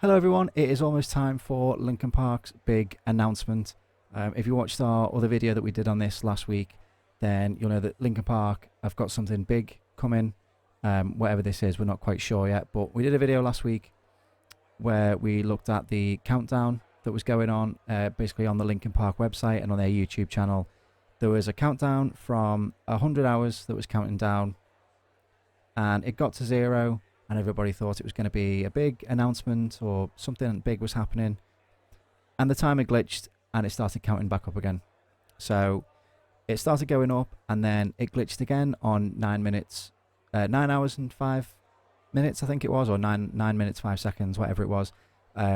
Hello everyone, it is almost time for Linkin Park's big announcement. If you watched our other video that we did on this last week, then you'll know that Linkin Park have got something big coming. Whatever this is, we're not quite sure yet, but we did a video last week where we looked at the countdown that was going on, basically on the Linkin Park website and on their YouTube channel. There was a countdown from 100 hours that was counting down, and it got to 0. And everybody thought it was going to be a big announcement or something big was happening. And the timer glitched and it started counting back up again. So it started going up and then it glitched again on 9 hours and 5 minutes, I think it was, or 9 minutes, 5 seconds, whatever it was.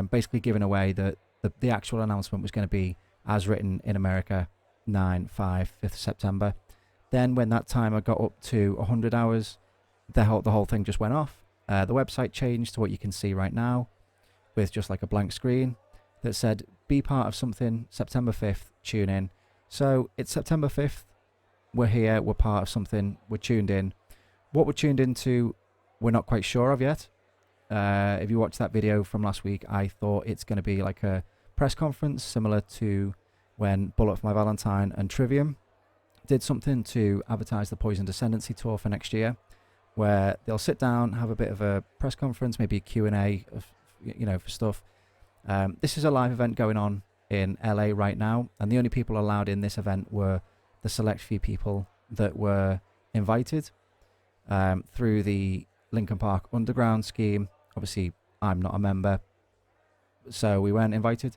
Basically giving away that the actual announcement was going to be as written in America, 5th September. Then when that timer got up to 100 hours, the whole thing just went off. The website changed to what you can see right now with just like a blank screen that said, be part of something, September 5th, tune in. So it's September 5th, we're here, we're part of something, we're tuned in. What we're tuned into, we're not quite sure of yet. If you watched that video from last week, I thought it's going to be like a press conference similar to when Bullet for My Valentine and Trivium did something to advertise the Poison Descendancy tour for next year, where they'll sit down, have a bit of a press conference, maybe a Q&A, for stuff. This is a live event going on in LA right now, and the only people allowed in this event were the select few people that were invited through the Linkin Park Underground scheme. Obviously, I'm not a member, so we weren't invited.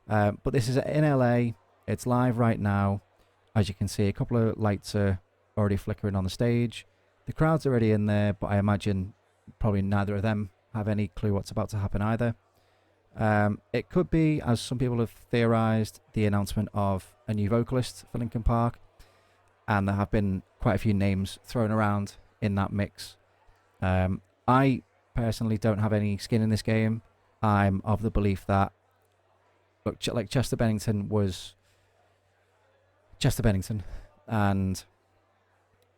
But this is in LA. It's live right now. As you can see, a couple of lights are already flickering on the stage. The crowd's already in there, but I imagine probably neither of them have any clue what's about to happen either. It could be, as some people have theorized, the announcement of a new vocalist for Linkin Park, and there have been quite a few names thrown around in that mix. I personally don't have any skin in this game. I'm of the belief that, look, like Chester Bennington was Chester Bennington, and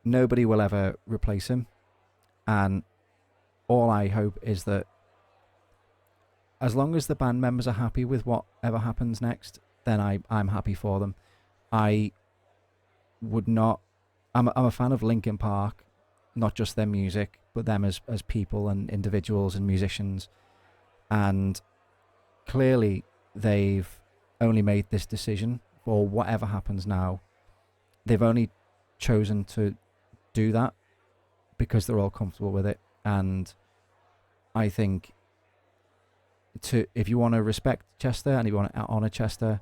nobody will ever replace him. And all I hope is that as long as the band members are happy with whatever happens next, then I'm happy for them. I would not... I'm a fan of Linkin Park, not just their music, but them as people and individuals and musicians. And clearly they've only made this decision for whatever happens now. They've only chosen to do that because they're all comfortable with it. And I think if you want to respect Chester and if you want to honor Chester,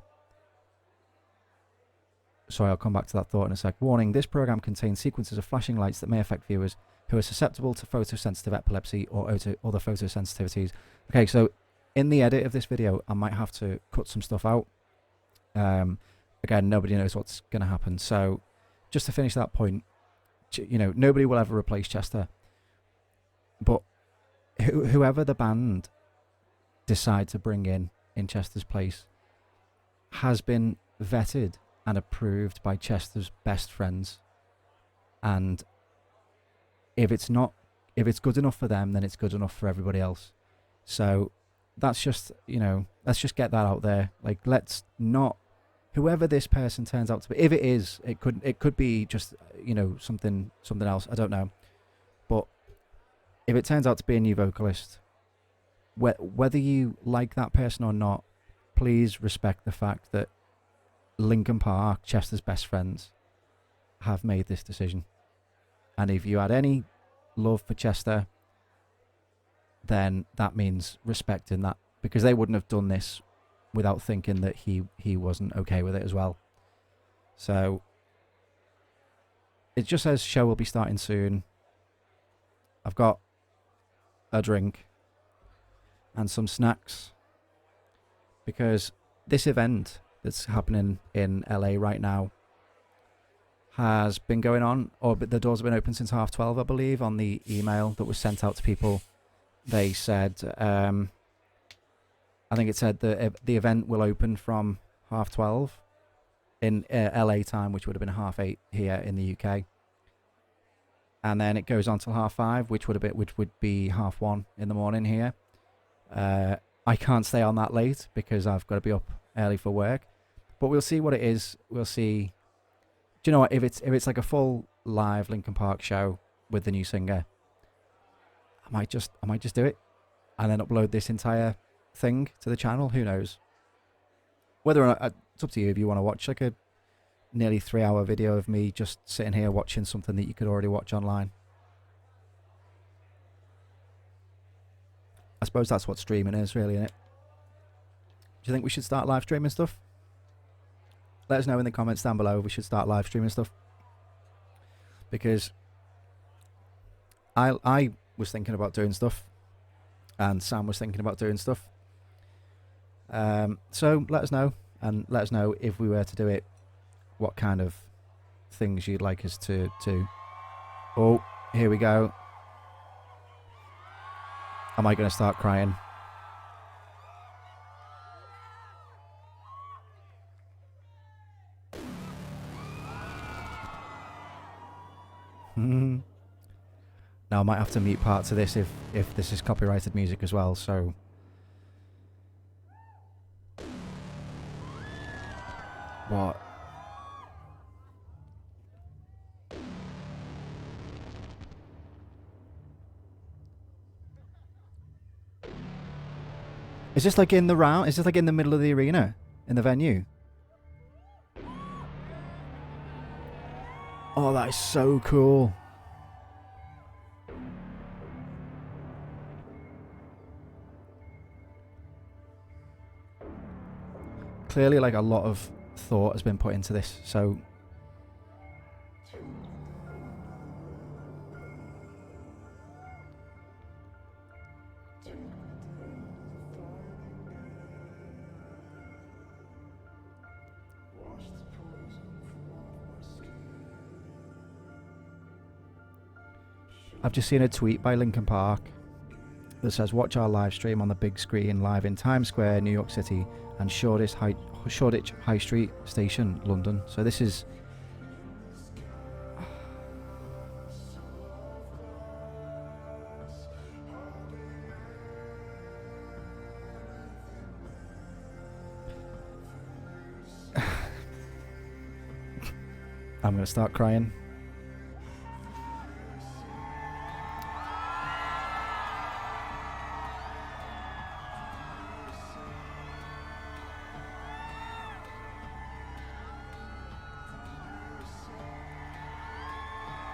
sorry, I'll come back to that thought in a sec. Warning, this program contains sequences of flashing lights that may affect viewers who are susceptible to photosensitive epilepsy or other photosensitivities. Okay, so in the edit of this video, I might have to cut some stuff out. Again, nobody knows what's going to happen. So just to finish that point, nobody will ever replace Chester. But whoever the band decide to bring in Chester's place has been vetted and approved by Chester's best friends. And if it's good enough for them, then it's good enough for everybody else. So that's just, let's just get that out there. Like, let's not, whoever this person turns out to be, if it is, it could be just, something else. I don't know. But if it turns out to be a new vocalist, whether you like that person or not, please respect the fact that Linkin Park, Chester's best friends, have made this decision. And if you had any love for Chester, then that means respecting that, because they wouldn't have done this without thinking that he wasn't okay with it as well. So it just says show will be starting soon. I've got a drink and some snacks, because this event that's happening in LA right now has been going on, but the doors have been open since 12:30, I believe. On the email that was sent out to people, they said, I think it said that the event will open from 12:30 in LA time, which would have been 8:30 here in the UK. And then it goes on till 5:30, which would be 1:30 in the morning here. I can't stay on that late because I've got to be up early for work. But we'll see what it is. We'll see. Do you know what? If it's like a full live Linkin Park show with the new singer, I might just do it and then upload this entire thing to the channel. Who knows? Whether or not, it's up to you if you want to watch like a nearly 3-hour video of me just sitting here watching something that you could already watch online. I suppose that's what streaming is, really, isn't it? Do you think we should start live streaming stuff? Let us know in the comments down below if we should start live streaming stuff. Because I was thinking about doing stuff, and Sam was thinking about doing stuff. So let us know, and let us know if we were to do it, what kind of things you'd like us to do. Oh, here we go. Am I going to start crying? Now I might have to mute parts of this if this is copyrighted music as well, so... What? Is this like in the round? Is this like in the middle of the arena? In the venue? Oh, that is so cool. Clearly, like, a lot of thought has been put into this, so... I've just seen a tweet by Linkin Park that says, watch our live stream on the big screen live in Times Square, New York City, and Shoreditch High Street Station, London. So this is... I'm going to start crying.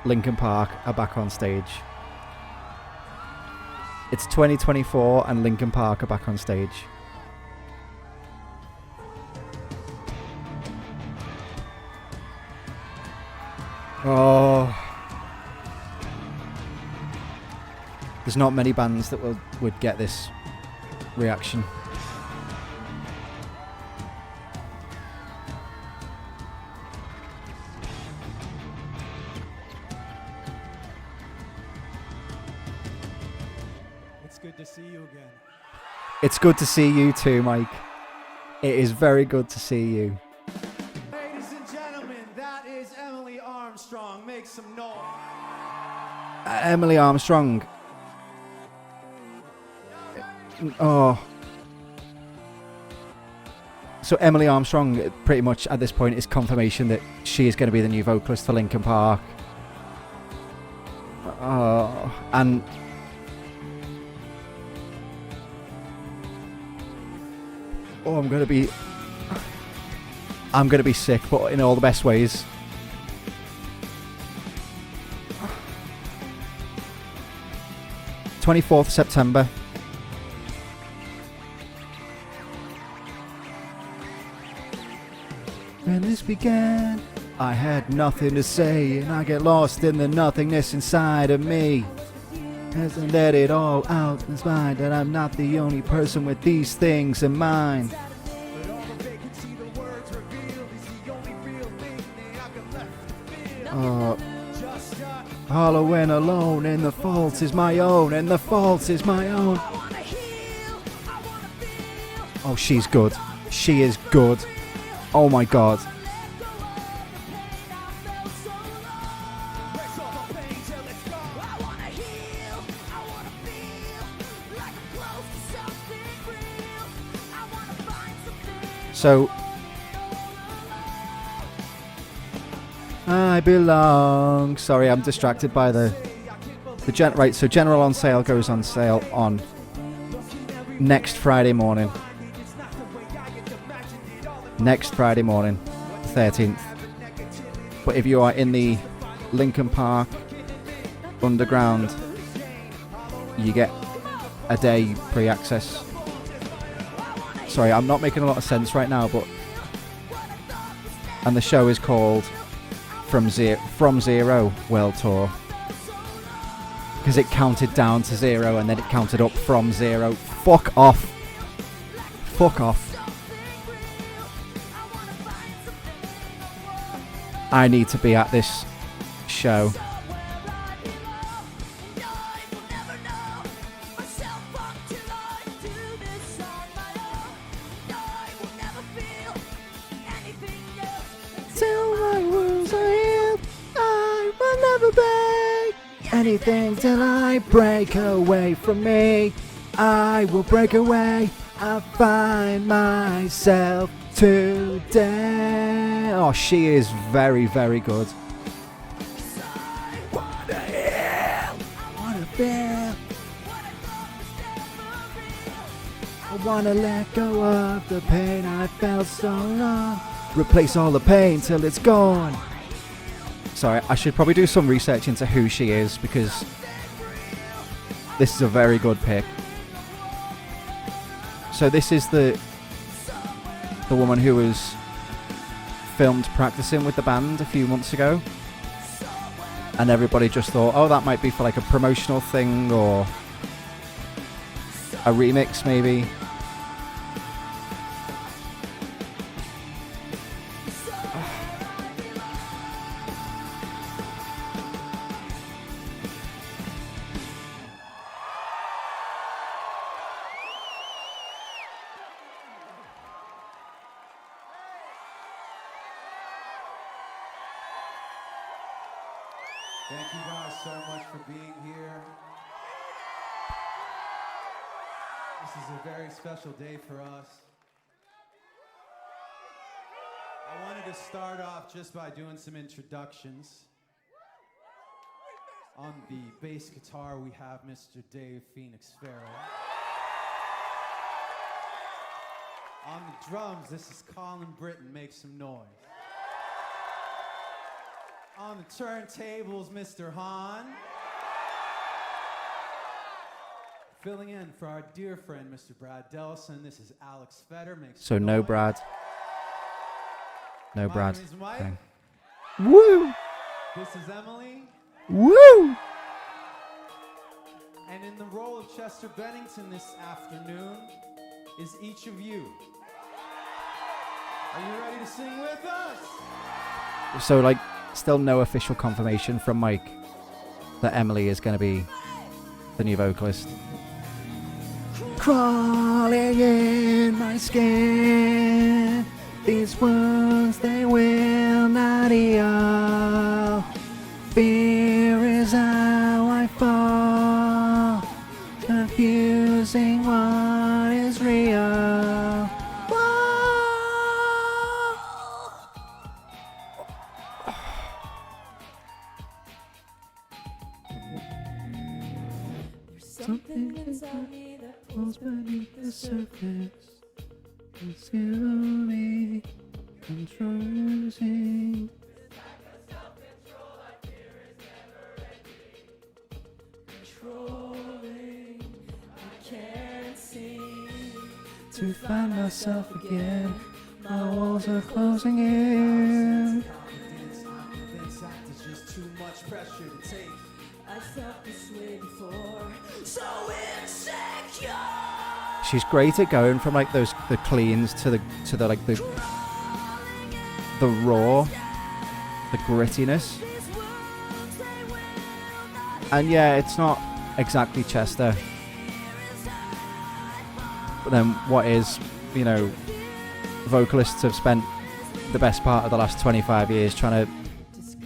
Linkin Park are back on stage. It's 2024 and Linkin Park are back on stage. Oh. There's not many bands that would get this reaction. It's good to see you too, Mike. It is very good to see you. Ladies and gentlemen, that is Emily Armstrong. Make some noise. Emily Armstrong. Oh. So Emily Armstrong, pretty much at this point, is confirmation that she is going to be the new vocalist for Linkin Park. And... Oh, I'm gonna be sick, but in all the best ways. (24th September). When this began, I had nothing to say, and I get lost in the nothingness inside of me. As I let it all out, it's mine that I'm not the only person with these things in mind. Hollow and alone, and the fault is my own, and the fault is my own. Oh, she's good. She is good. Oh my god. So I belong. Sorry, I'm distracted by the right. So General on Sale goes on sale on next Friday morning. Next Friday morning, 13th. But if you are in the Linkin Park underground, you get a day pre-access. Sorry, I'm not making a lot of sense right now, but and the show is called From Zero World Tour because it counted down to 0 and then it counted up from 0. Fuck off. Fuck off. I need to be at this show. Anything till I break away from me. I will break away. I'll find myself today. Oh, she is very, very good. What the hell? What a feel. I wanna let go of the pain I felt so long. Replace all the pain till it's gone. Sorry, I should probably do some research into who she is because this is a very good pick. So this is the woman who was filmed practicing with the band a few months ago, and everybody just thought, oh, that might be for like a promotional thing or a remix maybe. Thank you guys so much for being here. This is a very special day for us. I wanted to start off just by doing some introductions. On the bass guitar, we have Mr. Dave Phoenix Farrell. On the drums, this is Colin Britton. Make some noise. On the turntables, Mr. Hahn. Filling in for our dear friend, Mr. Brad Dellison, this is Alex Fetter. So no noise. Brad. No My Brad. name is Mike. Okay. Woo! This is Emily. Woo! And in the role of Chester Bennington this afternoon is each of you. Are you ready to sing with us? So like, still no official confirmation from Mike that Emily is going to be the new vocalist. Crawling in my skin, these wounds they will not heal. Fear is how I fall, confusing what is real. Something inside me that pulls beneath the surface. It's killing me, controlling. Controlling, I can't seem to find myself again. My walls are closing in. Confidence act is just too much pressure to take. I felt this way before, so insecure. She's great at going from like the cleans to the like the raw, the grittiness. And yeah, it's not exactly Chester. But then what is, you know, vocalists have spent the best part of the last 25 years trying to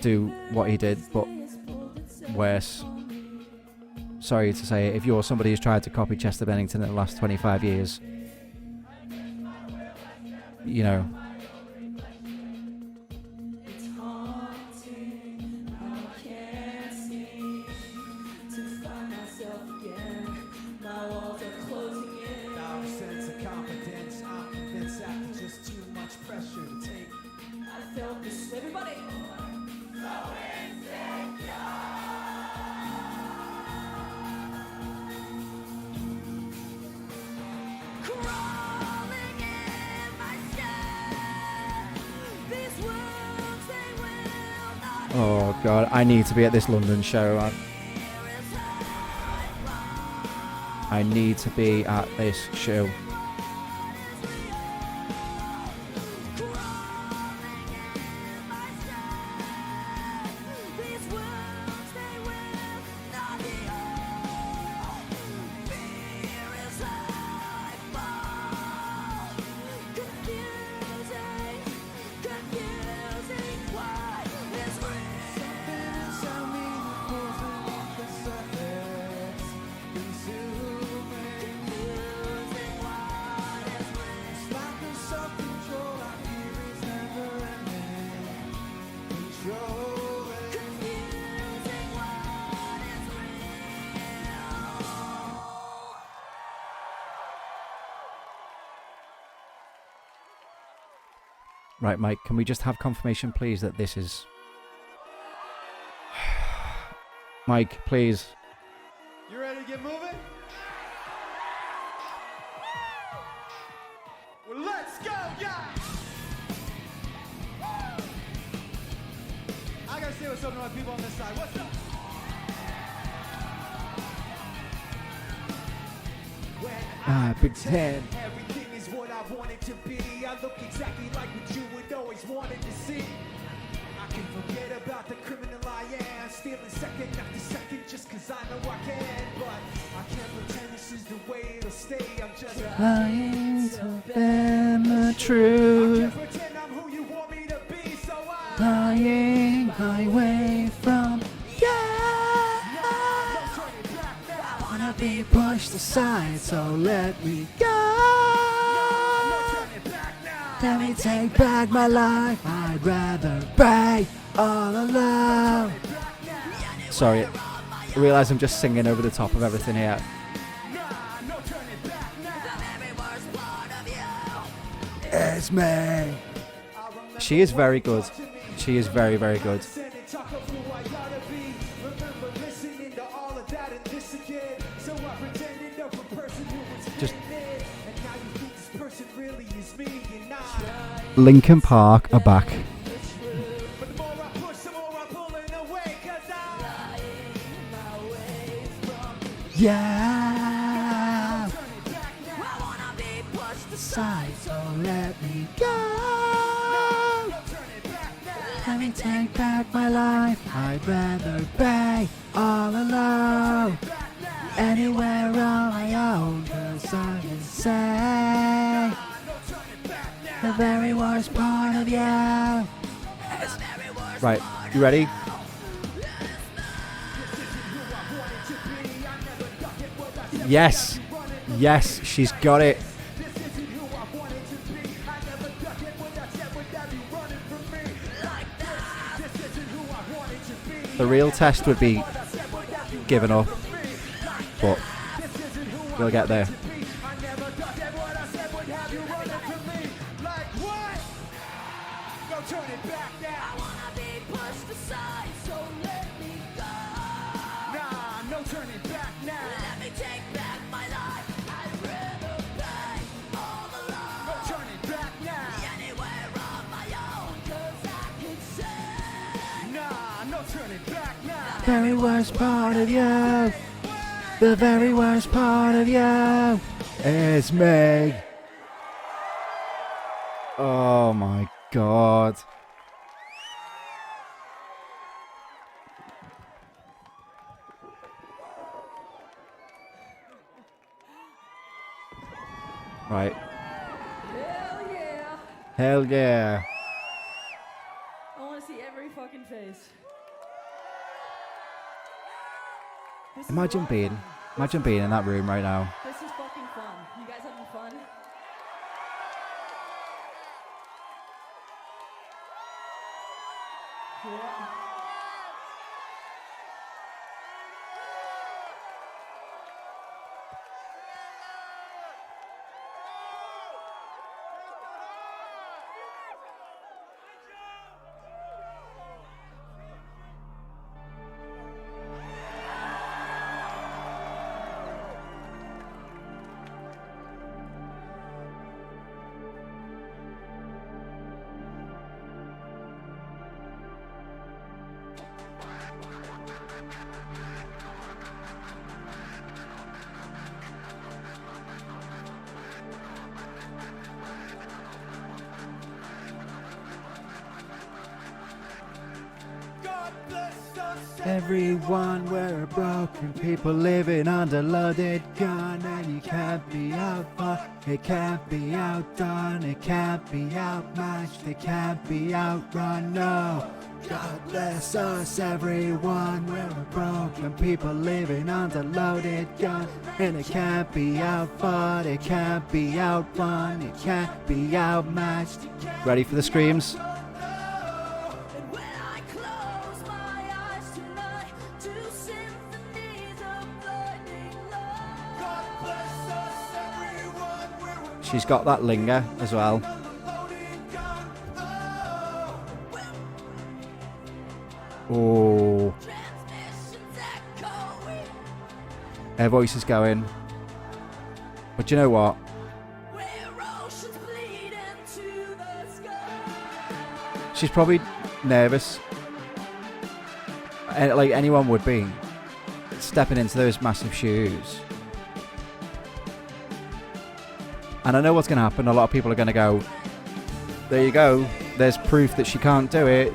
do what he did, but worse. Sorry to say it, if you're somebody who's tried to copy Chester Bennington in the last 25 years, you know. It's haunting, I can't seem to find myself again. My walls are closing in. Now a sense of confidence, I'm convinced after just too much pressure to take. I felt this, everybody. So insecure. Crawling in my skin. These wounds, they will not Oh God, I need to be at this London show. I need to be at this show. Right, Mike, can we just have confirmation, please, that this is... Mike, please. You ready to get moving? Well, let's go, guys! I gotta say what's up to my people on this side. What's up? I pretend. everything is what I want it to be. I look exactly like what you would always wanted to see. I can forget about the criminal I am, stealing second after second just cause I know I can. But I can't pretend this is the way it'll stay. I'm just Lying to them the I truth. can't pretend I'm who you want me to be, so I Lying away from you. don't turn it back now. Wanna be pushed aside, so let me go. Don't turn it back now. Let me take back my life. I'd rather be all alone. Sorry, I realise I'm just singing over the top of everything here. It's me. She is very good. She is very, very good. Just Linkin Park are back. Yeah. Aside, so let me go. Let me take back my life. I'd rather be all alone. Anywhere on my own, cause I'm insane. The very worst part of you. Right, you ready? Yes, yes, she's got it. The real test would be giving up, but we'll get there. Very worst part of you. The very worst part of you is me. Oh my God. Right. Hell yeah. Hell yeah. I want to see every fucking face. This is Imagine fun. being in that room right now. This is fucking fun. You guys having fun? Everyone, we're broken people living under loaded gun, and you can't be outfought, it can't be outdone, it can't be outmatched, it can't be outrun, no. God bless us, everyone, we're broken people living under loaded gun, and it can't be outfought, it can't be outrun, it can't be outmatched. Ready for the screams? She's got that linger as well. Oh. Her voice is going. But you know what? She's probably nervous. Like anyone would be. Stepping into those massive shoes. And I know what's going to happen. A lot of people are going to go, there you go. There's proof that she can't do it.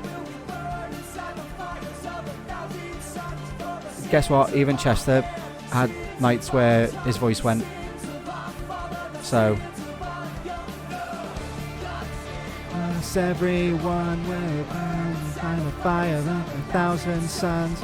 Guess what? Even Chester had nights where his voice went. So. Everyone will burn by the fire of 1,000 suns.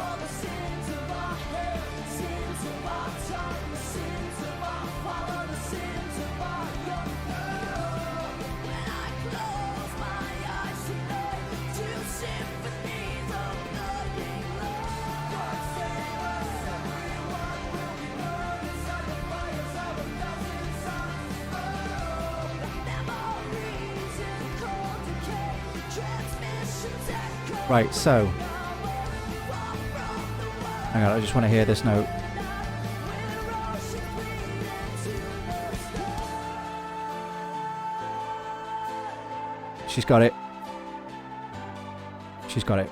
Right, so hang on, I just want to hear this note. She's got it. She's got it.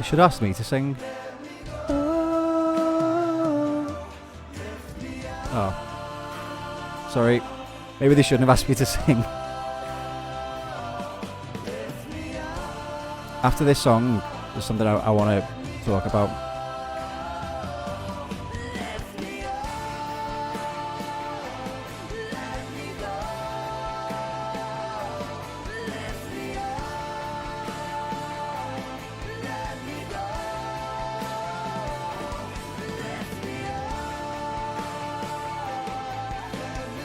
Should ask me to sing. Oh. Sorry. Maybe they shouldn't have asked me to sing. After this song, there's something I want to talk about.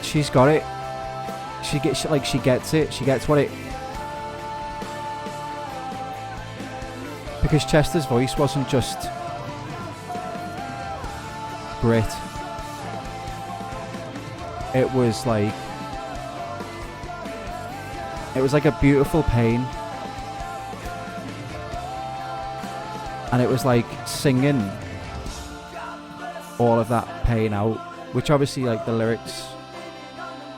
She's got it. She gets it. She gets what it. Because Chester's voice wasn't just grit. It was like a beautiful pain. And it was like singing all of that pain out, which obviously like the lyrics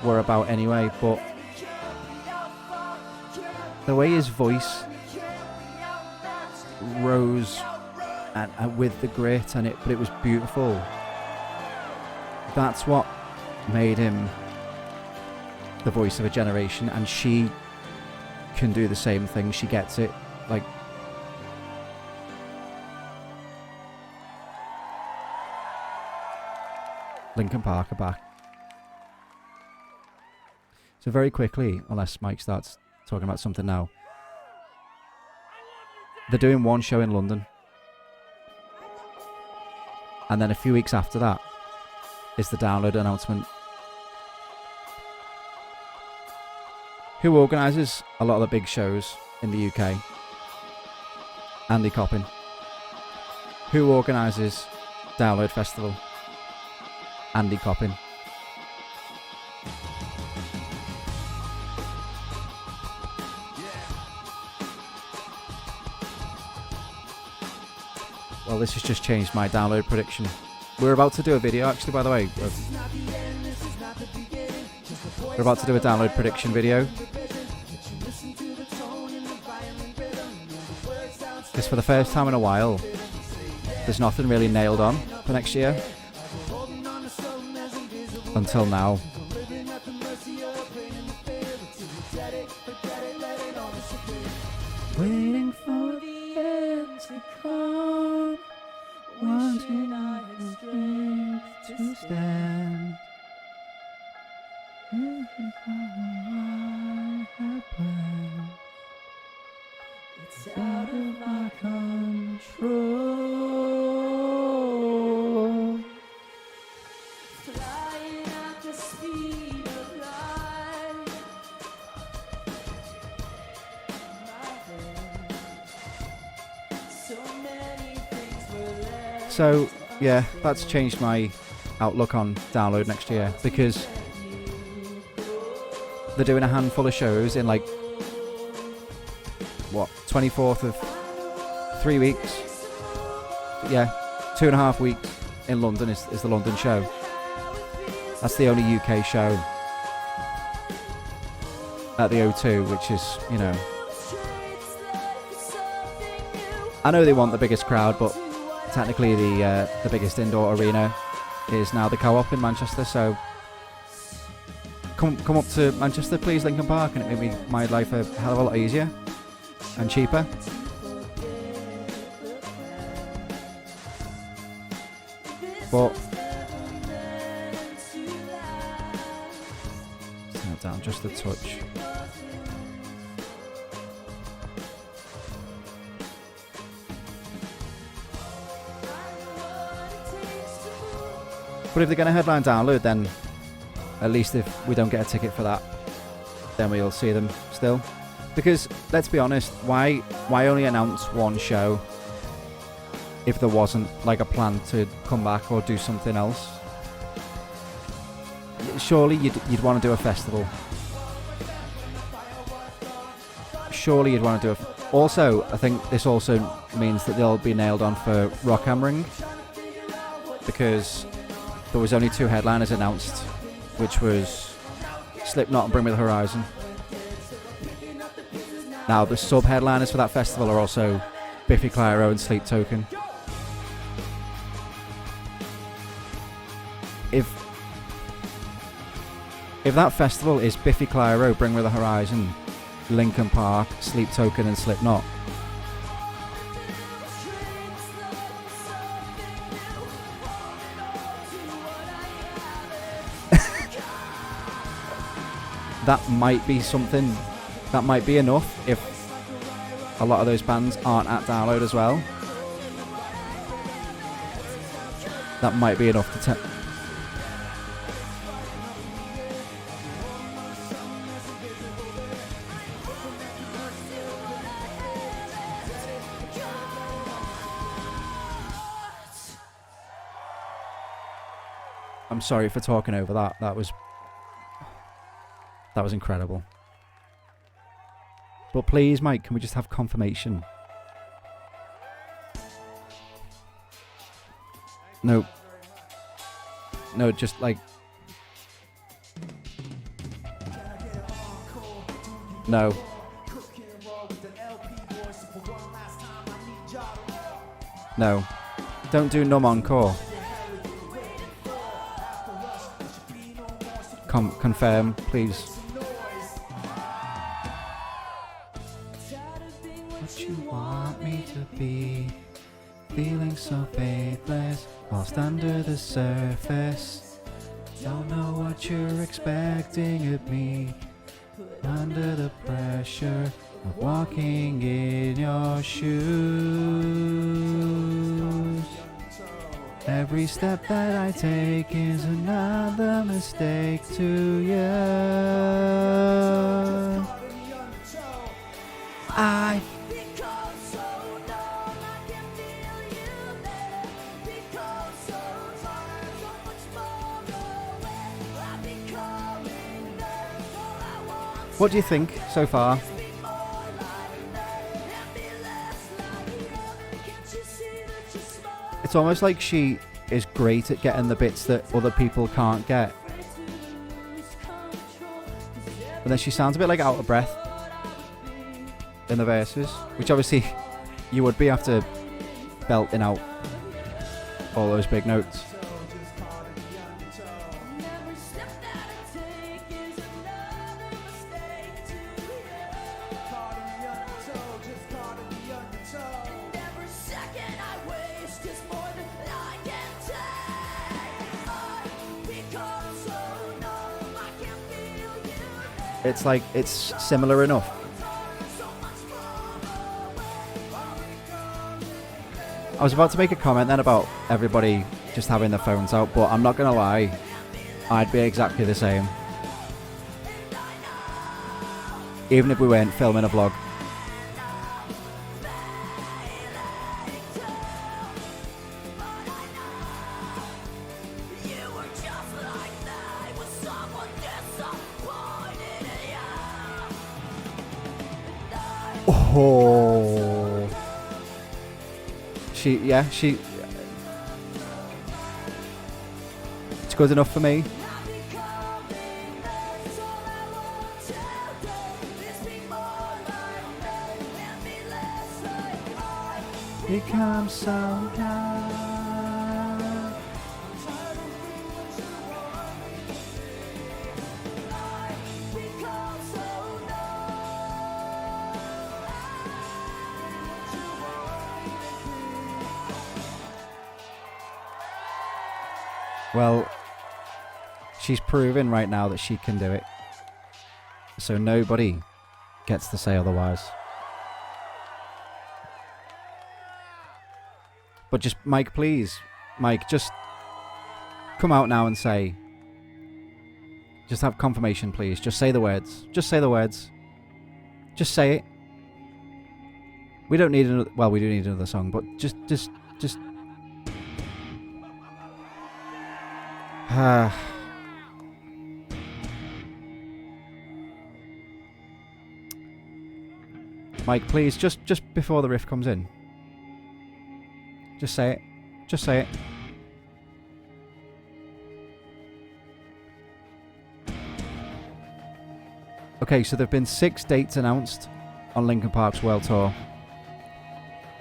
were about anyway, but the way his voice rose and with the grit but it was beautiful. That's what made him the voice of a generation, and she can do the same thing. She gets it. Like, Linkin Park are back. So very quickly, unless Mike starts talking about something now, they're doing one show in London. And then a few weeks after that is the Download announcement. Who organises a lot of the big shows in the UK? Andy Coppin. Who organises Download Festival? Andy Coppin. Well, this has just changed my Download prediction. We're about to do a video, actually, by the way. We're about to do a Download prediction video. Because for the first time in a while, there's nothing really nailed on for next year. Until now. Waiting for the end to come, wanting I have strength to stand. This is all I have planned. It's out of my control. Flying at the speed of light. So many things were left. So yeah, that's changed my outlook on Download next year, because they're doing a handful of shows in, like, what, 24th of 3 weeks? Yeah, 2.5 weeks in London is the London show. That's the only UK show at the O2, which is, you know, I know they want the biggest crowd, but technically the biggest indoor arena is now the Co-op in Manchester, so come up to Manchester, please, Linkin Park, and it made my life a hell of a lot easier and cheaper. But turn it down just a touch. But if they're going to headline Download, then at least if we don't get a ticket for that, then we'll see them still. Because let's be honest, why only announce one show if there wasn't, like, a plan to come back or do something else? Surely you'd want to do a festival. Surely you'd want to do a... Also, I think this also means that they'll be nailed on for Rock am Ring, because there was only 2 headliners announced, which was Slipknot and Bring Me the Horizon. Now, the sub-headliners for that festival are also Biffy Clyro and Sleep Token. If that festival is Biffy Clyro, Bring Me the Horizon, Linkin Park, Sleep Token and Slipknot, that might be something, that might be enough if a lot of those bands aren't at Download as well. That might be enough to I'm sorry for talking over that. That was incredible. But please, Mike, can we just have confirmation? No. No, just like... No. No. Don't do Numb Encore. Confirm, please. What you want me to be, feeling so faithless whilst under the surface. Don't know what you're expecting of me. Under the pressure of walking in your shoes. Every step that I take is another mistake to you. I What do you think so far? It's almost like she is great at getting the bits that other people can't get. But then she sounds a bit like out of breath in the verses, which obviously you would be after belting out all those big notes. It's like, it's similar enough. I was about to make a comment then about everybody just having their phones out, but I'm not going to lie, I'd be exactly the same. Even if we weren't filming a vlog. Oh, she. It's good enough for me. Become so kind. Well, she's proving right now that she can do it. So nobody gets to say otherwise. But just, Mike, please. Mike, just come out now and say. Just have confirmation, please. Just say the words. Just say the words. Just say it. We don't need another... Well, we do need another song, but just... Mike, please, just before the riff comes in. Just say it. Just say it. Okay, so there have been 6 dates announced on Linkin Park's World Tour.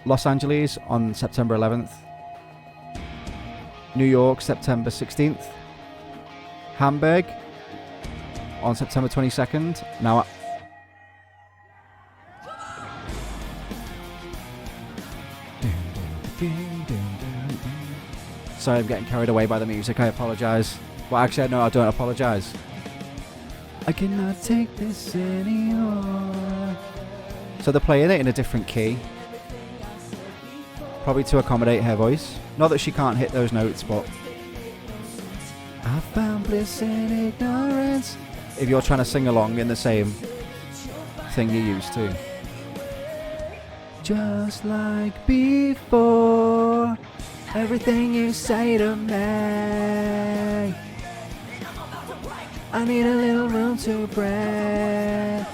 Los Angeles on September 11th. New York, September 16th. Hamburg on September 22nd. Now, sorry, I'm getting carried away by the music. I apologise. Well, actually, no, I don't apologise. I cannot take this anymore. So they're playing it in a different key. Probably to accommodate her voice. Not that she can't hit those notes, but... I found bliss in ignorance. If you're trying to sing along in the same thing you used to. Just like before, everything you say to me, I need a little room to breathe.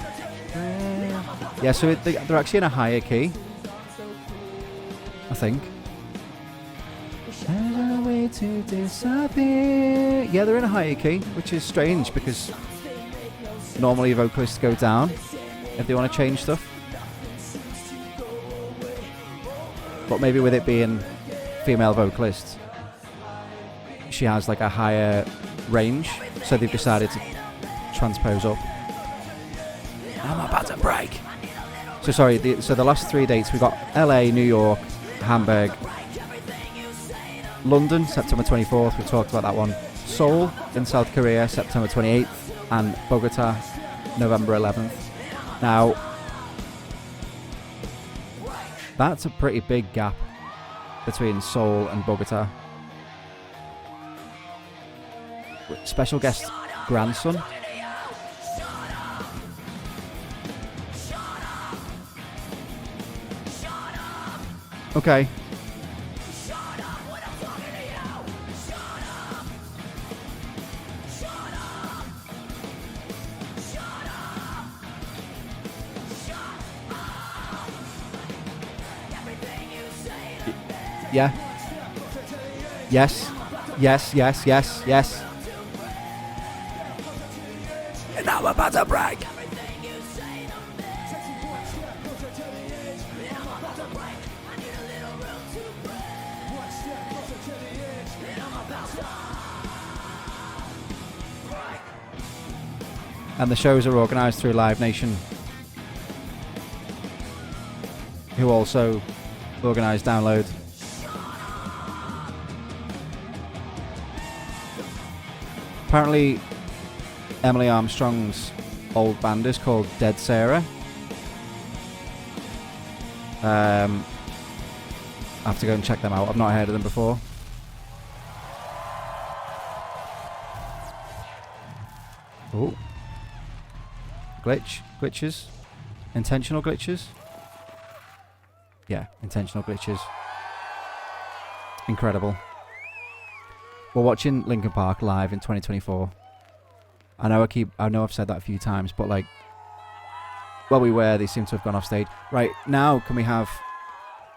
Yeah, so they're actually in a higher key, I think. There's a way to disappear. Yeah, they're in a higher key, which is strange because normally vocalists go down if they want to change stuff. But maybe with it being female vocalist, she has like a higher range, so they've decided to transpose up. I'm about to break. So sorry, so the last 3 dates, we got LA, New York, Hamburg, London, September 24th, we talked about that one. Seoul, in South Korea, September 28th, and Bogota, November 11th. Now, that's a pretty big gap between Seoul and Bogota. Special guest grandson. Okay. Yeah. Yes. Yes, yes, yes, yes. And now I'm about to break. And the shows are organised through Live Nation, who also organise download. Apparently, Emily Armstrong's old band is called Dead Sarah. I have to go and check them out. I've not heard of them before. Oh. Glitches. Intentional glitches. Yeah, intentional glitches. Incredible. We're watching Linkin Park live in 2024. I know I've said that a few times, but like, well, they seem to have gone off stage. Right, now can we have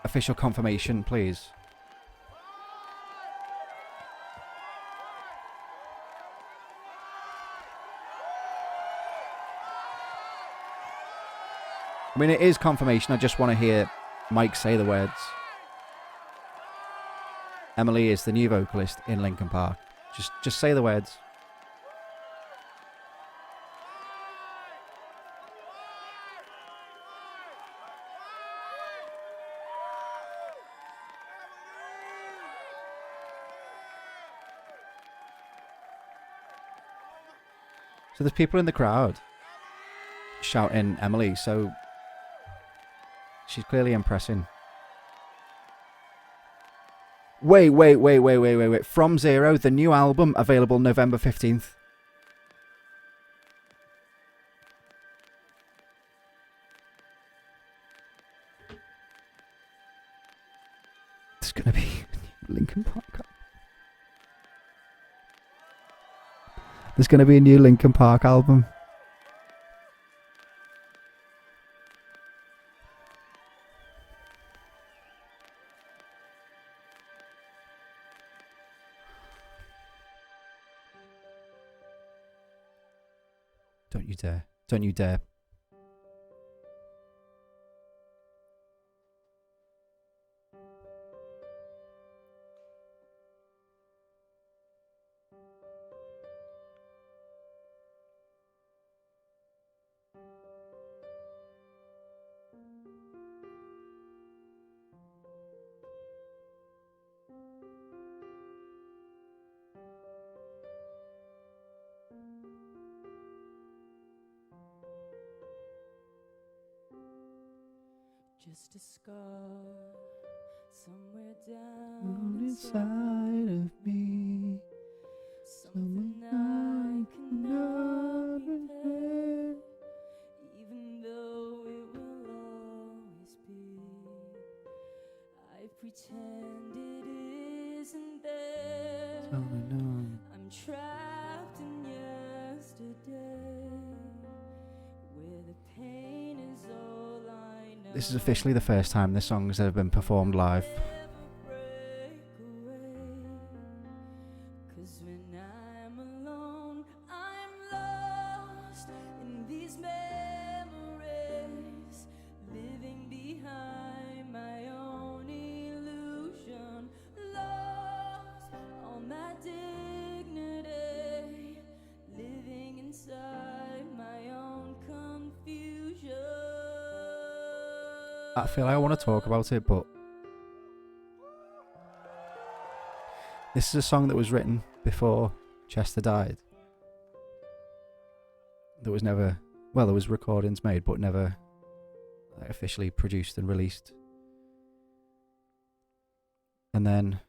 official confirmation, please? I mean, it is confirmation. I just want to hear Mike say the words. Emily is the new vocalist in Linkin Park. Just say the words. So there's people in the crowd shouting Emily, so she's clearly impressing. Wait. From Zero, the new album, available November 15th. It's going to be a Linkin Park. There's going to be a new Linkin Park album. Don't you dare. Don't you dare. Just a scar somewhere down Inside of me, something I cannot repair, even though it will always be. I pretend it isn't there. I'm trapped in yesterday, where the pain is all I know. This is officially the first time this song has ever been performed live. I feel like I want to talk about it, but this is a song that was written before Chester died. There was never, well, there was recordings made, but never officially produced and released. And then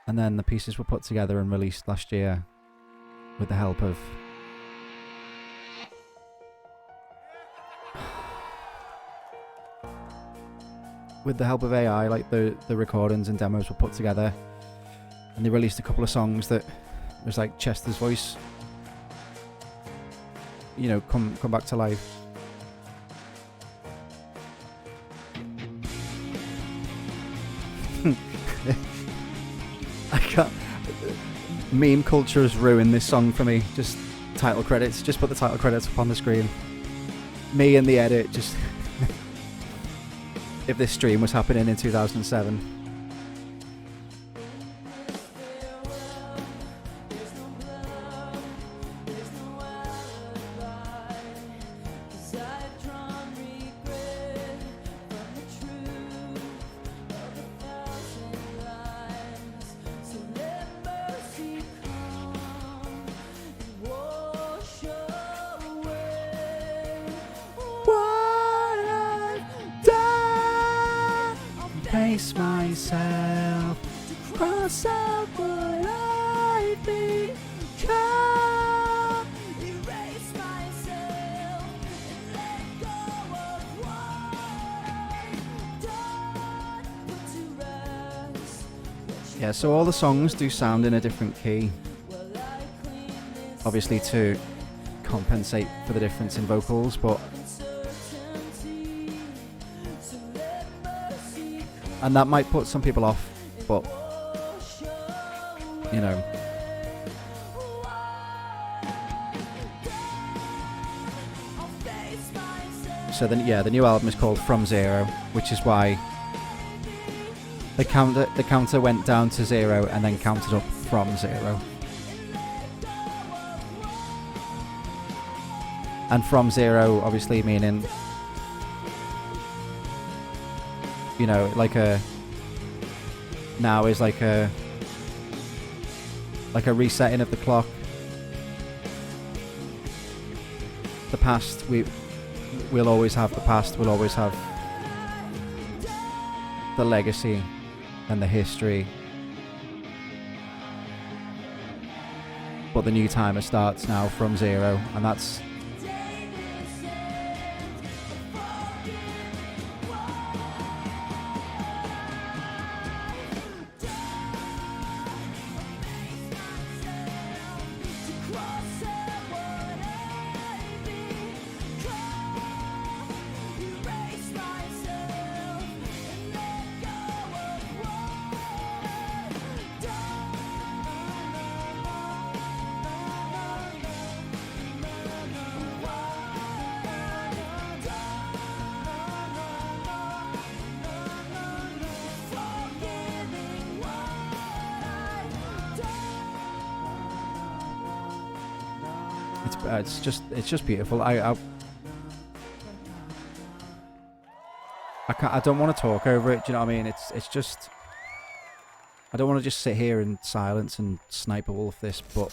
the pieces were put together and released last year with the help of AI. Like the recordings and demos were put together, and they released a couple of songs that was like Chester's voice, you know, come back to life. I can't. Meme culture has ruined this song for me. Just title credits. Just put the title credits up on the screen. Me and the edit. Just if this stream was happening in 2007. Myself cross out what I've become, erase myself and let go of what done, put to rest. Yeah, so all the songs do sound in a different key, obviously to compensate for the difference in vocals, but and that might put some people off, but you know. So then, yeah, the new album is called From Zero, which is why the counter went down to 0 and then counted up from 0. And from 0 obviously meaning, you know, like a now is like a resetting of the clock. The past, we'll always have the past, we'll always have the legacy and the history, but the new timer starts now from 0, and that's it's just beautiful. I don't want to talk over it. Do you know what I mean? It's just, I don't want to just sit here in silence and sniper wolf this, but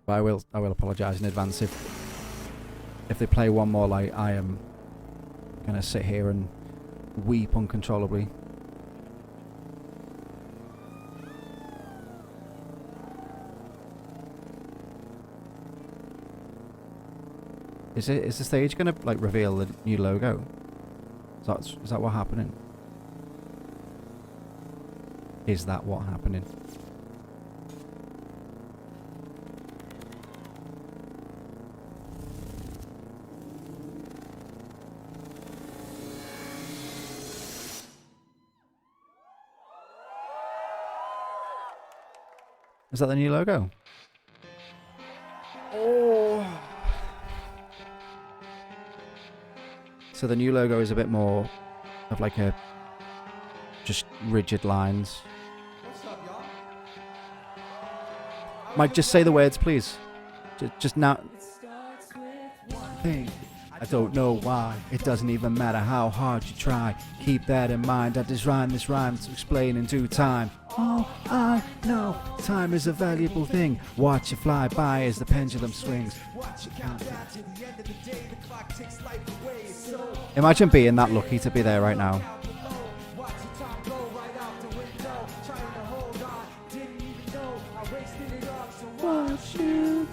I will apologise in advance if they play one more light. I am gonna sit here and weep uncontrollably. Is the stage gonna like reveal the new logo? Is that what happening? Is that what happening? Is that the new logo? Oh. So the new logo is a bit more of like a just rigid lines. What's up, y'all? Mike, just say the words, please. Just now. It starts with one Thing. I I don't know why. It doesn't even matter how hard you try. Keep that in mind. I design this rhyme to explain in due time. All I know, time is a valuable thing. Watch it fly by as the pendulum swings. Imagine being that lucky to be there right now. Watch you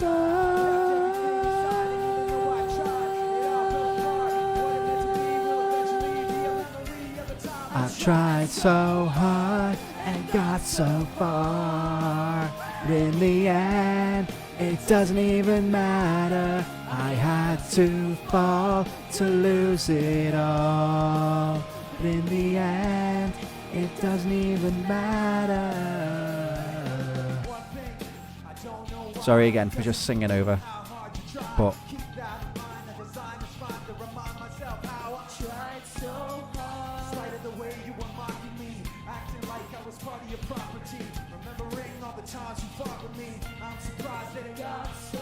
I've tried so hard and got so far. But in the end, it doesn't even matter. I had to fall to lose it all. But in the end, it doesn't even matter. Sorry again for just singing over. But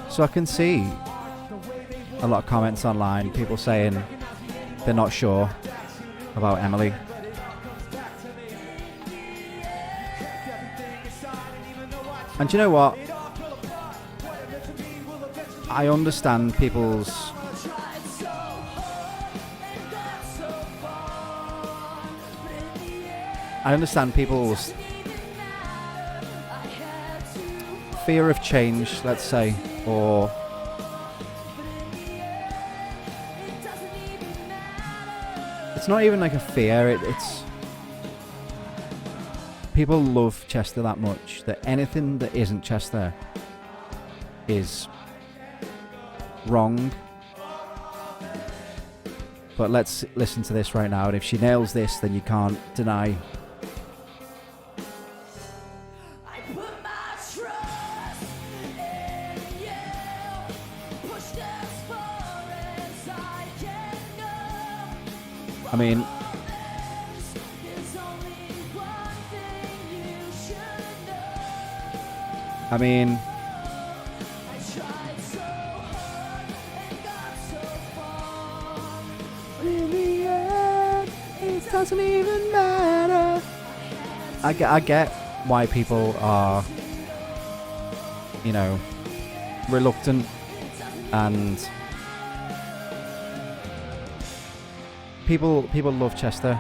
so I can see a lot of comments online, people saying they're not sure about Emily. And do you know what? I understand people's fear of change, let's say, or it's not even like a fear, it's people love Chester that much that anything that isn't Chester is wrong. But let's listen to this right now, and if she nails this, then you can't deny. I mean, in the end, it doesn't even matter. I get why people are, reluctant, and people love Chester.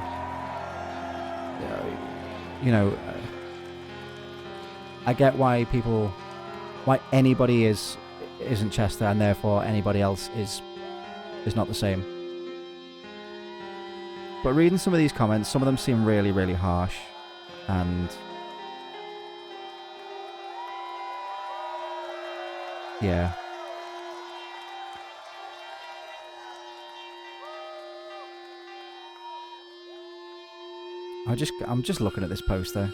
I get why anybody isn't Chester, and therefore anybody else is not the same. But reading some of these comments, some of them seem really, really harsh, and yeah. I'm just looking at this poster.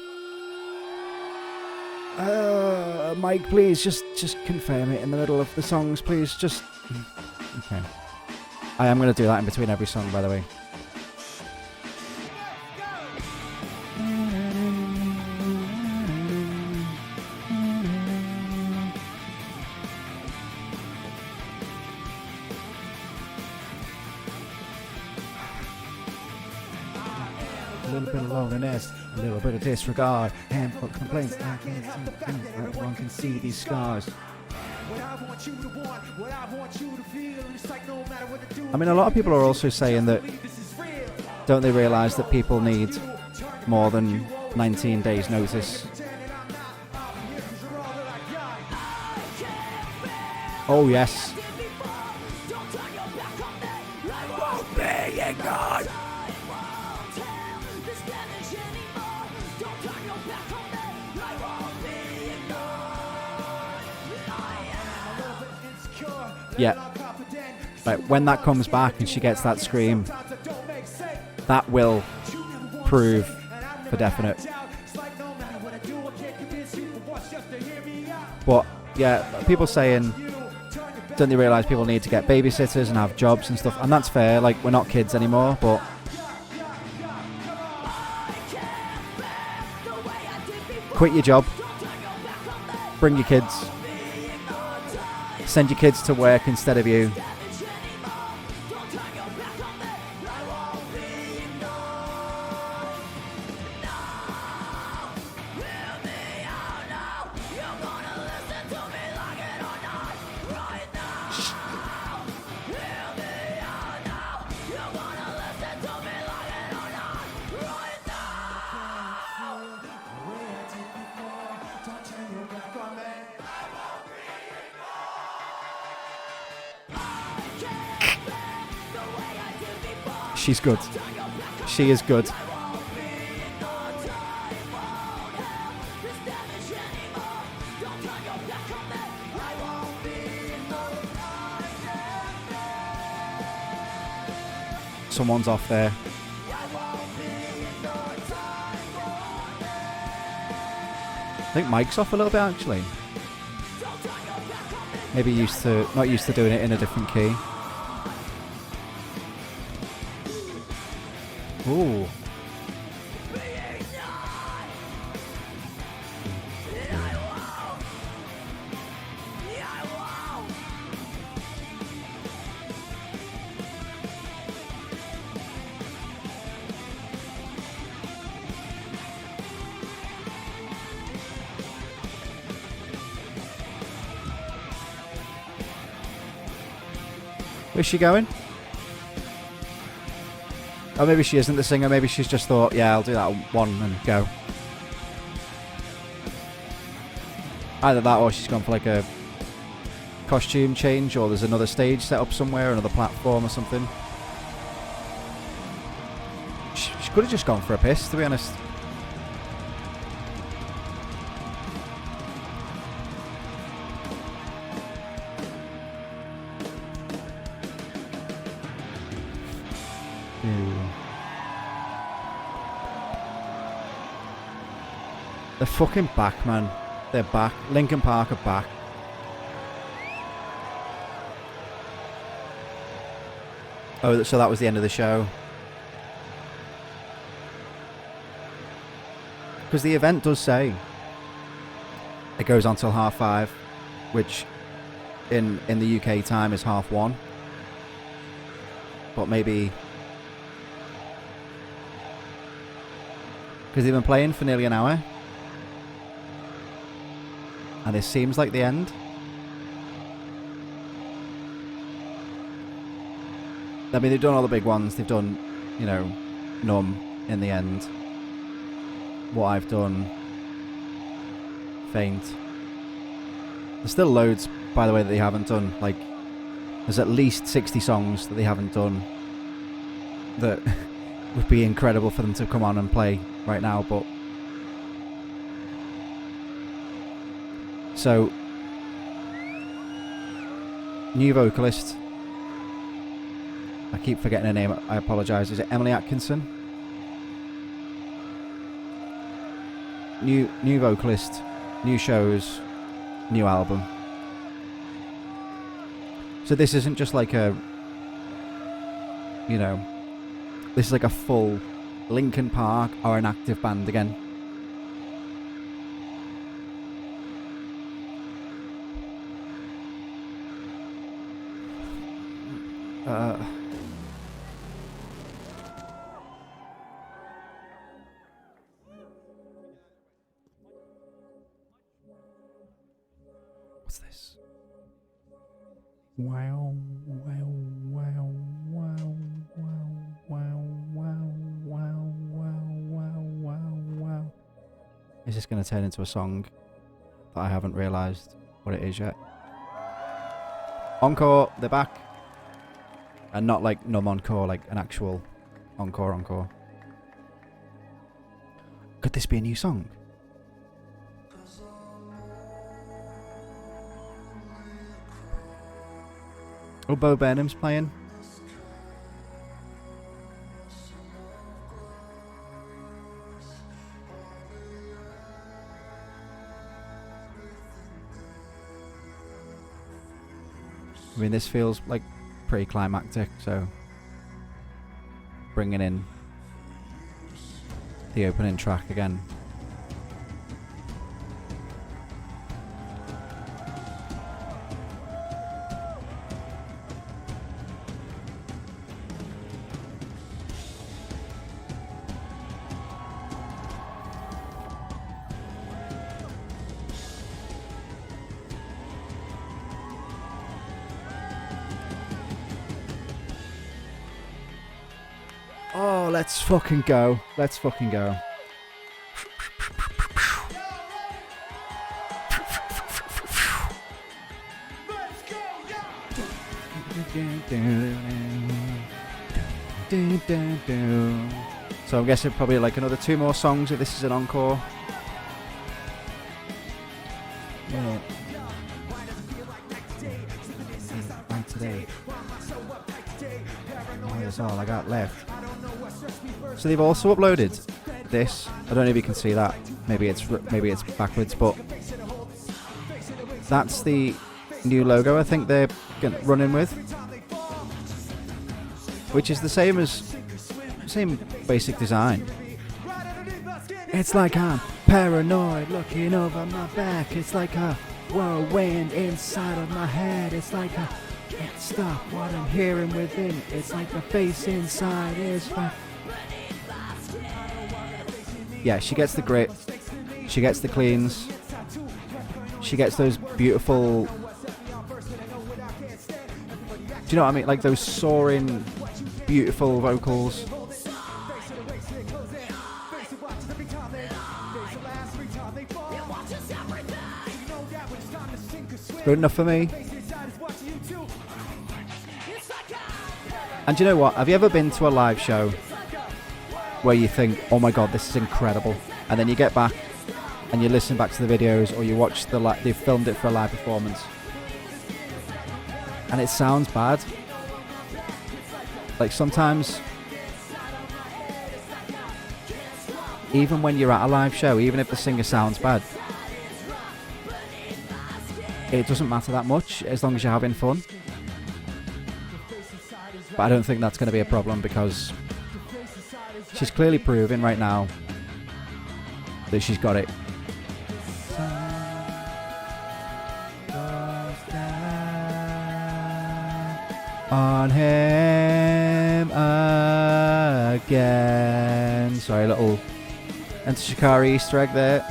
Mike, please just confirm it in the middle of the songs, please. Just okay. I am going to do that in between every song, by the way. A little bit of loneliness, a little bit of disregard, handful of complaints. I can't see things, everyone can see these scars. I mean, a lot of people are also saying that, don't they realise that people need more than 19 days notice? Oh yes. Yeah. Right, when that comes back and she gets that scream, that will prove for definite. But yeah, people saying, don't they realise people need to get babysitters and have jobs and stuff? And that's fair, like, we're not kids anymore, but quit your job, bring your kids, send your kids to work instead of you. She's good. She is good. Someone's off there. I think Mike's off a little bit actually. Maybe not used to doing it in a different key. Ooh. Where's she going? Oh, maybe she isn't the singer. Maybe she's just thought, yeah, I'll do that one and go. Either that or she's gone for like a costume change, or there's another stage set up somewhere, another platform or something. She could have just gone for a piss, to be honest. They're fucking back, man. They're back. Linkin Park are back. Oh, so that was the end of the show. Because the event does say it goes on till 5:30, which in the UK time is 1:30. But maybe... because they've been playing for nearly an hour. And this seems like the end. I mean, they've done all the big ones. They've done, you know, Numb in the end. What I've done. Faint. There's still loads, by the way, that they haven't done. Like, there's at least 60 songs that they haven't done that would be incredible for them to come on and play right now, but... So, new vocalist. I keep forgetting her name. I apologise. Is it Emily Atkinson? New vocalist, new shows, new album. So this isn't just like a, you know, this is like a full Linkin Park or an active band again. What's this? Wow, wow, wow, wow, wow, wow, wow, wow, wow, wow, wow. Is this going to turn into a song that I haven't realised what it is yet? Encore, they're back. And not like Numb Encore, like an actual Encore. Could this be a new song? Oh, Bo Burnham's playing. I mean, this feels like pretty climactic, so bringing in the opening track again. Oh, let's fucking go. Let's fucking go. Let's go, yeah! dun, dun, dun. So I'm guessing probably like another 2 more songs if this is an encore. Yeah. And today. Oh, that's all I got left. So they've also uploaded this. I don't know if you can see that. Maybe it's backwards, but that's the new logo I think they're running with, which is the same basic design. It's like I'm paranoid looking over my back. It's like a whirlwind inside of my head. It's like I can't stop what I'm hearing within. It's like the face inside is fine. Yeah, she gets the grit. She gets the cleans. She gets those beautiful... Do you know what I mean? Like those soaring, beautiful vocals. It's good enough for me. And do you know what? Have you ever been to a live show where you think, oh my god, this is incredible, and then you get back and you listen back to the videos, or you watch they've filmed it for a live performance, and it sounds bad? Like sometimes, even when you're at a live show, even if the singer sounds bad, it doesn't matter that much as long as you're having fun. But I don't think that's going to be a problem, because she's clearly proving right now that she's got it. On him again. Sorry, a little Enter Shikari Easter egg there.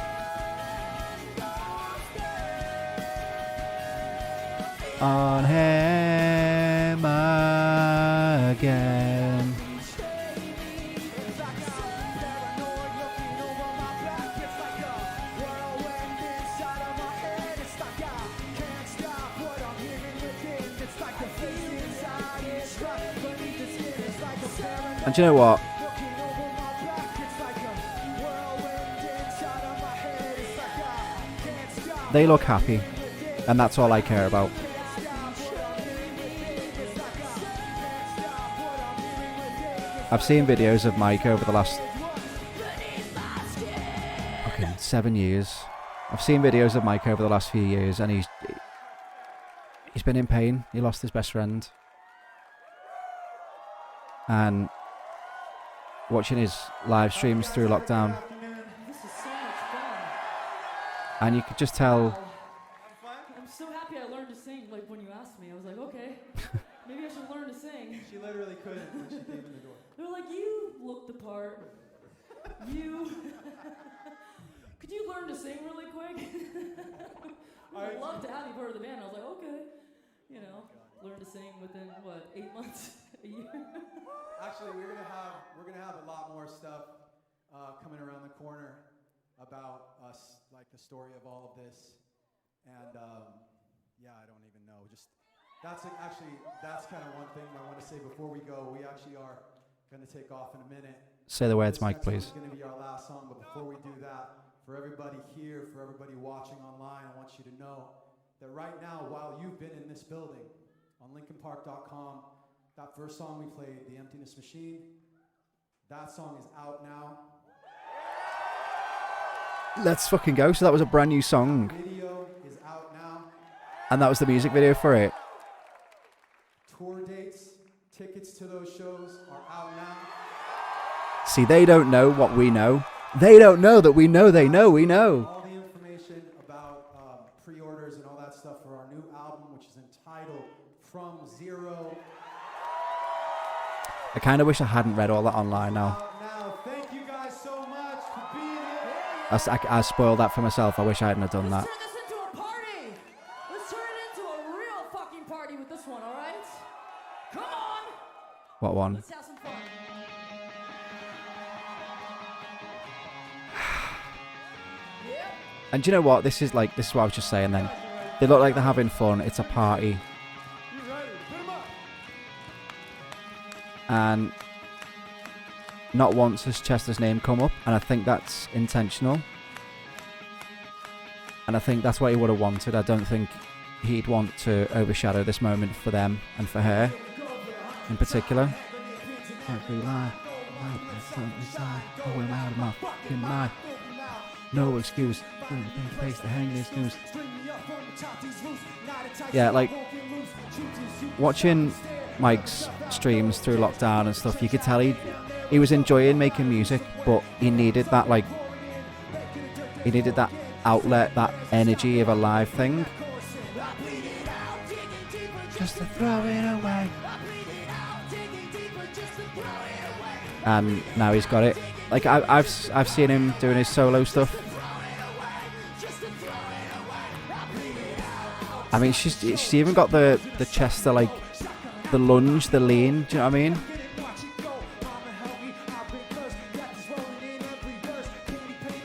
On him again. And do you know what? They look happy, and that's all I care about. I've seen videos of Mike over the last fucking 7 years. I've seen videos of Mike over the last few years, and he's been in pain. He lost his best friend, and watching his live streams through lockdown, and you could just tell. I'm so happy I learned to sing. Like when you asked me, I was like, okay, maybe I should learn to sing. She literally couldn't when she came in the door. They're like, you look the part. You. Could you learn to sing really quick? I'd love to have you part of the band. I was like, okay. You know, learn to sing within, what, 8 months? A year? Actually, we're gonna have a lot more stuff coming around the corner about us, like the story of all of this, and yeah, I don't even know. Just that's kind of one thing I want to say before we go. We actually are going to take off in a minute. Say the words, Mike, please. This is going to be our last song, but before we do that, for everybody here, for everybody watching online, I want you to know that right now, while you've been in this building, on LinkinPark.com, that first song we played, The Emptiness Machine, that song is out now. Let's fucking go. So that was a brand new song. The video is out now. And that was the music video for it. Tour dates, tickets to those shows are out now. See, they don't know what we know. They don't know that we know they know we know. All the information about pre-orders and all that stuff for our new album, which is entitled From Zero. I kind of wish I hadn't read all that online now. Now, thank you guys so much for being here. I spoiled that for myself. I wish I hadn't have done that. Let's turn this into a party. Let's turn it into a real fucking party with this one, all right? Come on. What one? Let's have some fun. And do you know what? This is what I was just saying then. They look like they're having fun. It's a party. You ready? Put 'em up. And not once has Chester's name come up, and I think that's intentional. And I think that's what he would have wanted. I don't think he'd want to overshadow this moment for them and for her in particular. No excuse. Place to hang this news. Yeah, like watching Mike's streams through lockdown and stuff, you could tell he was enjoying making music, but he needed that outlet, that energy of a live thing. Just to throw it away. And now he's got it. Like I've seen him doing his solo stuff. I mean, she's even got the Chester, like the lunge, the lean. Do you know what I mean?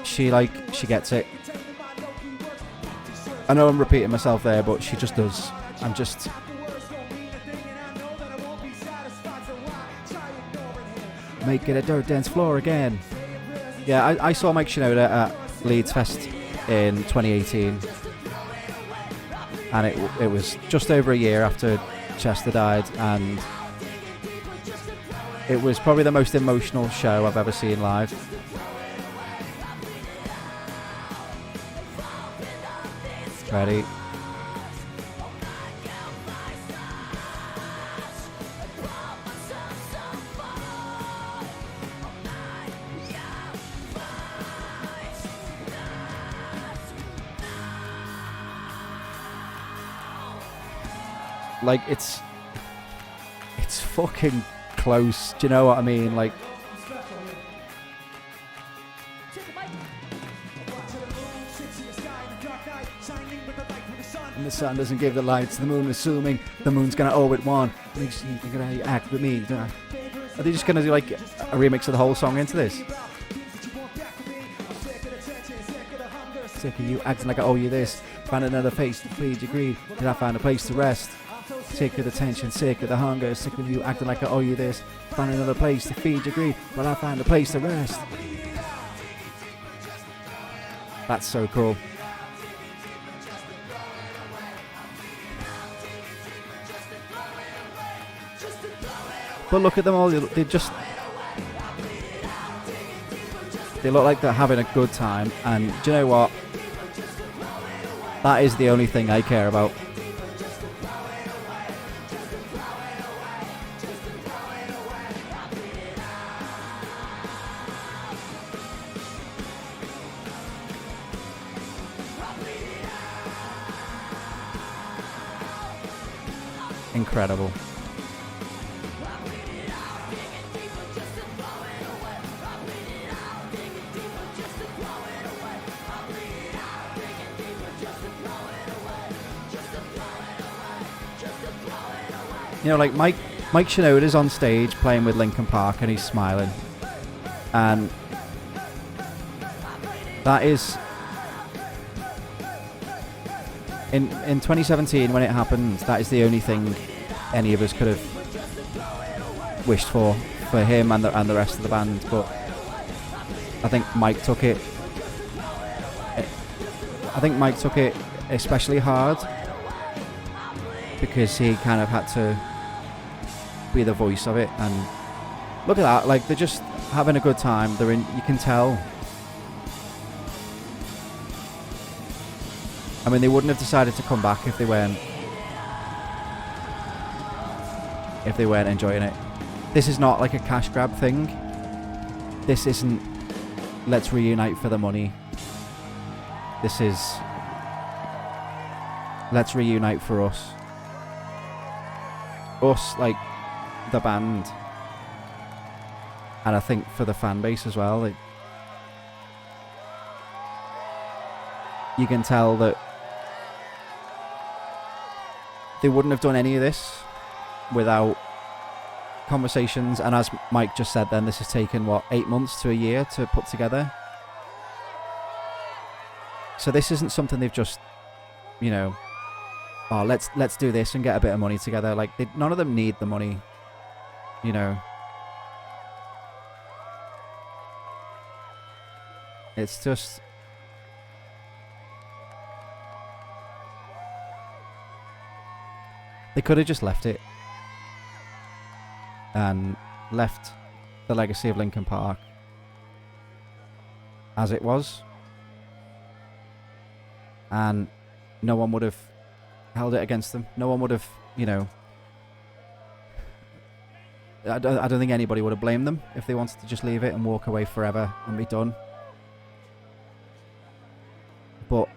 She gets it. I know I'm repeating myself there, but she just does. I'm just. Make it a dirt dance floor again. Yeah, I saw Mike Shinoda at Leeds Fest in 2018. And it was just over a year after Chester died, and it was probably the most emotional show I've ever seen live. Ready? Like, it's fucking close. Do you know what I mean? Like, and the sun doesn't give the light to the moon, assuming the moon's gonna owe it one. Makes you think gonna act with me. Are they just gonna do like a remix of the whole song into this? Sick of you acting like I owe you this. Find another face to plead your greed. Did I find a place to rest? Sick of the tension, sick of the hunger, sick of you acting like I owe you this. Find another place to feed your greed, but I find a place to rest. That's so cool. But look at them all, they look like they're having a good time, and do you know what? That is the only thing I care about. Incredible. You know, like Mike Shinoda's on stage playing with Linkin Park and he's smiling. And that is in 2017 when it happened, that is the only thing any of us could have wished for him and the rest of the band. But I think Mike took it especially hard because he kind of had to be the voice of it. And look at that, like they're just having a good time. You can tell. I mean, they wouldn't have decided to come back if they weren't enjoying it. This is not like a cash grab thing. This isn't let's reunite for the money. This is let's reunite for us. Us, like the band. And I think for the fan base as well. You can tell that they wouldn't have done any of this without conversations, and as Mike just said then, this has taken 8 months to a year to put together. So this isn't something they've just, let's do this and get a bit of money together. Like none of them need the money, It's just... They could have just left it and left the legacy of Linkin Park as it was, and no one would have held it against them. No one would have, you know... I don't think anybody would have blamed them if they wanted to just leave it and walk away forever and be done. But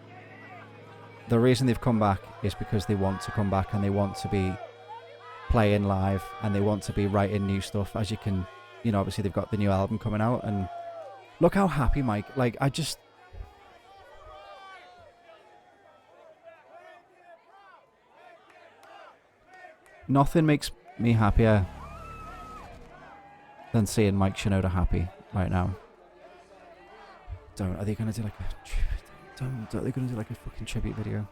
the reason they've come back is because they want to come back, and they want to be playing live, and they want to be writing new stuff. As you can, you know, obviously they've got the new album coming out, and look how happy Mike, like, I just... Nothing makes me happier than seeing Mike Shinoda happy right now. Are they going to do like a... Are they going to do like a fucking tribute video?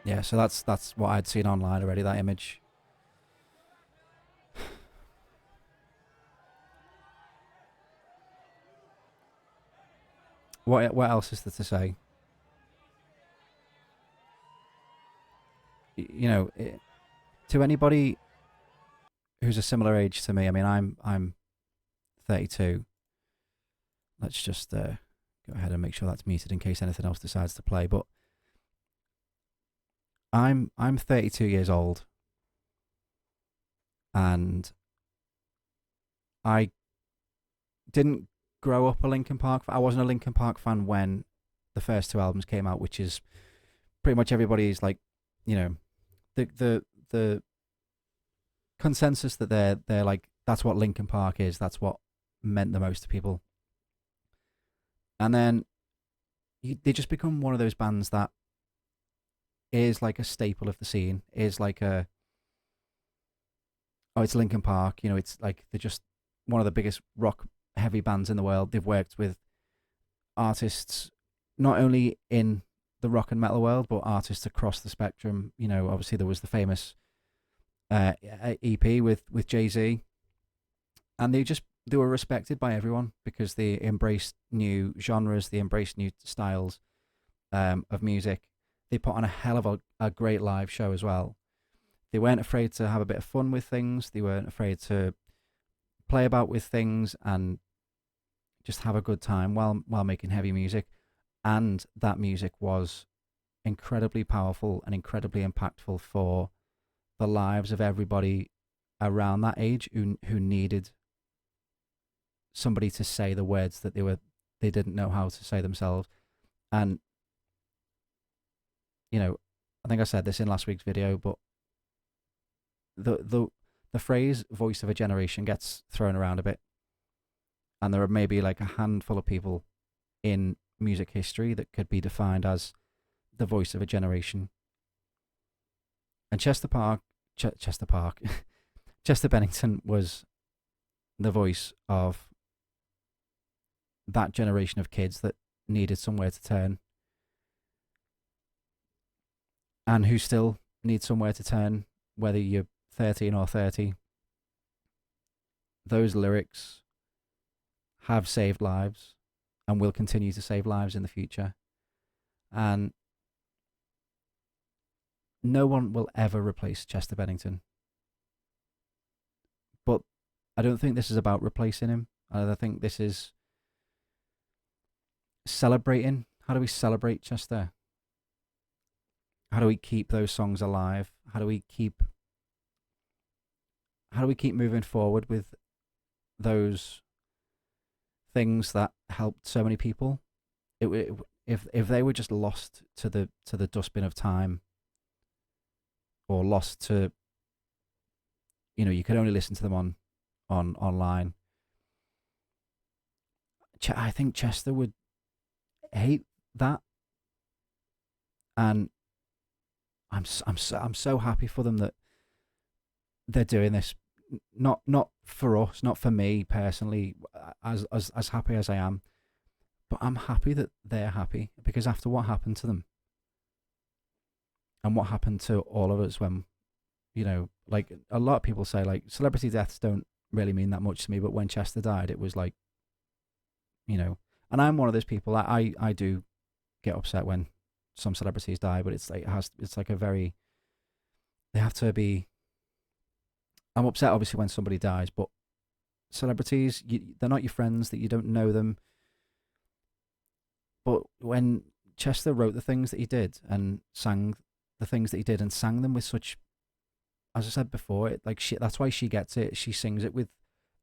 Yeah, so that's what I'd seen online already, that image. What else is there to say? You know, to anybody who's a similar age to me, I mean, I'm 32. Let's just go ahead and make sure that's muted in case anything else decides to play. But I'm 32 years old, and I didn't grow up a Linkin Park fan. I wasn't a Linkin Park fan when the first two albums came out, which is pretty much everybody's, like, you know, the consensus that they're like, that's what Linkin Park is. That's what meant the most to people. And then they just become one of those bands that is like a staple of the scene, is like a, oh, it's Linkin Park, you know, it's like they're just one of the biggest rock heavy bands in the world. They've worked with artists not only in the rock and metal world, but artists across the spectrum. You know, obviously there was the famous EP with Jay-Z, and they were respected by everyone because they embraced new genres, they embraced new styles of music. They put on a hell of a great live show as well. They weren't afraid to have a bit of fun with things. They weren't afraid to play about with things and just have a good time while making heavy music. And that music was incredibly powerful and incredibly impactful for the lives of everybody around that age who needed somebody to say the words that they didn't know how to say themselves. And you know, I think I said this in last week's video, but the phrase "voice of a generation" gets thrown around a bit, and there are maybe like a handful of people in music history that could be defined as the voice of a generation. And Chester Bennington was the voice of that generation of kids that needed somewhere to turn, and who still need somewhere to turn, whether you're 13 or 30. Those lyrics have saved lives and will continue to save lives in the future. And no one will ever replace Chester Bennington. But I don't think this is about replacing him. I think this is celebrating. How do we celebrate Chester? How do we keep those songs alive? How do we keep moving forward with those things that helped so many people? If they were just lost to the dustbin of time, or lost to, you know, you could only listen to them on online, I think Chester would hate that. And I'm so happy for them that they're doing this. Not for us, not for me personally, as happy as I am. But I'm happy that they're happy, because after what happened to them and what happened to all of us when, you know, like a lot of people say, like, celebrity deaths don't really mean that much to me, but when Chester died, it was like, you know, and I'm one of those people. I do get upset when some celebrities die, but it's like it's like a very, they have to be. I'm upset obviously when somebody dies, but celebrities, they're not your friends, that you don't know them. But when Chester wrote the things that he did and sang the things that he did and sang them with such, as I said before, it, like that's why she gets it. She sings it with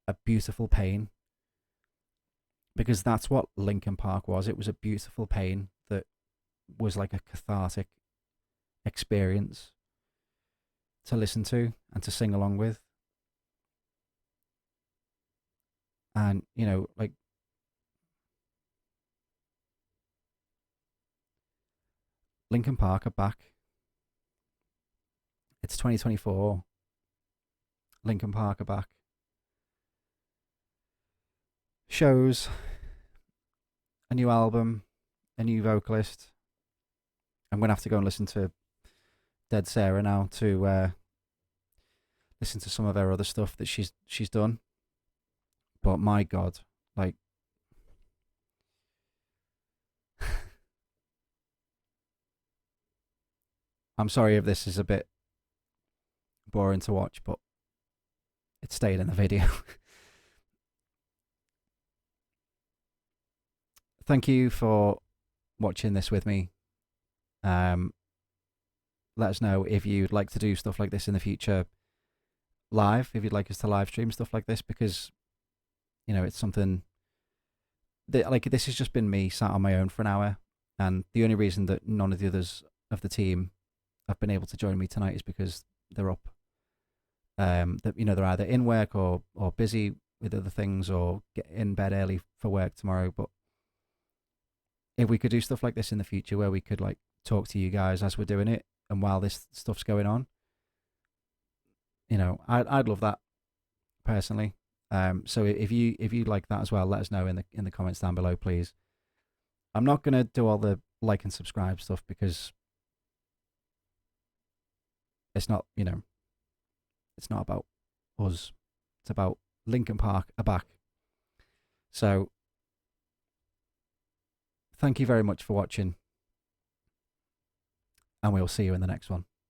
a beautiful pain, because that's what Linkin Park was. It was a beautiful pain that was like a cathartic experience to listen to and to sing along with. And, you know, like, Linkin Park are back. It's 2024. Linkin Park are back. Shows, a new album, a new vocalist. I'm going to have to go and listen to Dead Sarah now to listen to some of her other stuff that she's done. But my God, like, I'm sorry if this is a bit boring to watch, but it stayed in the video. Thank you for watching this with me. Let us know if you'd like to do stuff like this in the future live, if you'd like us to live stream stuff like this, because, you know, it's something that, like, this has just been me sat on my own for an hour, and the only reason that none of the others of the team have been able to join me tonight is because they're up. That, you know, they're either in work or busy with other things, or get in bed early for work tomorrow. But if we could do stuff like this in the future, where we could, like, talk to you guys as we're doing it and while this stuff's going on, you know, I'd love that personally. So if you like that as well, let us know in the comments down below, please. I'm not gonna do all the like and subscribe stuff, because it's not, you know, it's not about us. It's about Linkin Park are back. So thank you very much for watching, and we'll see you in the next one.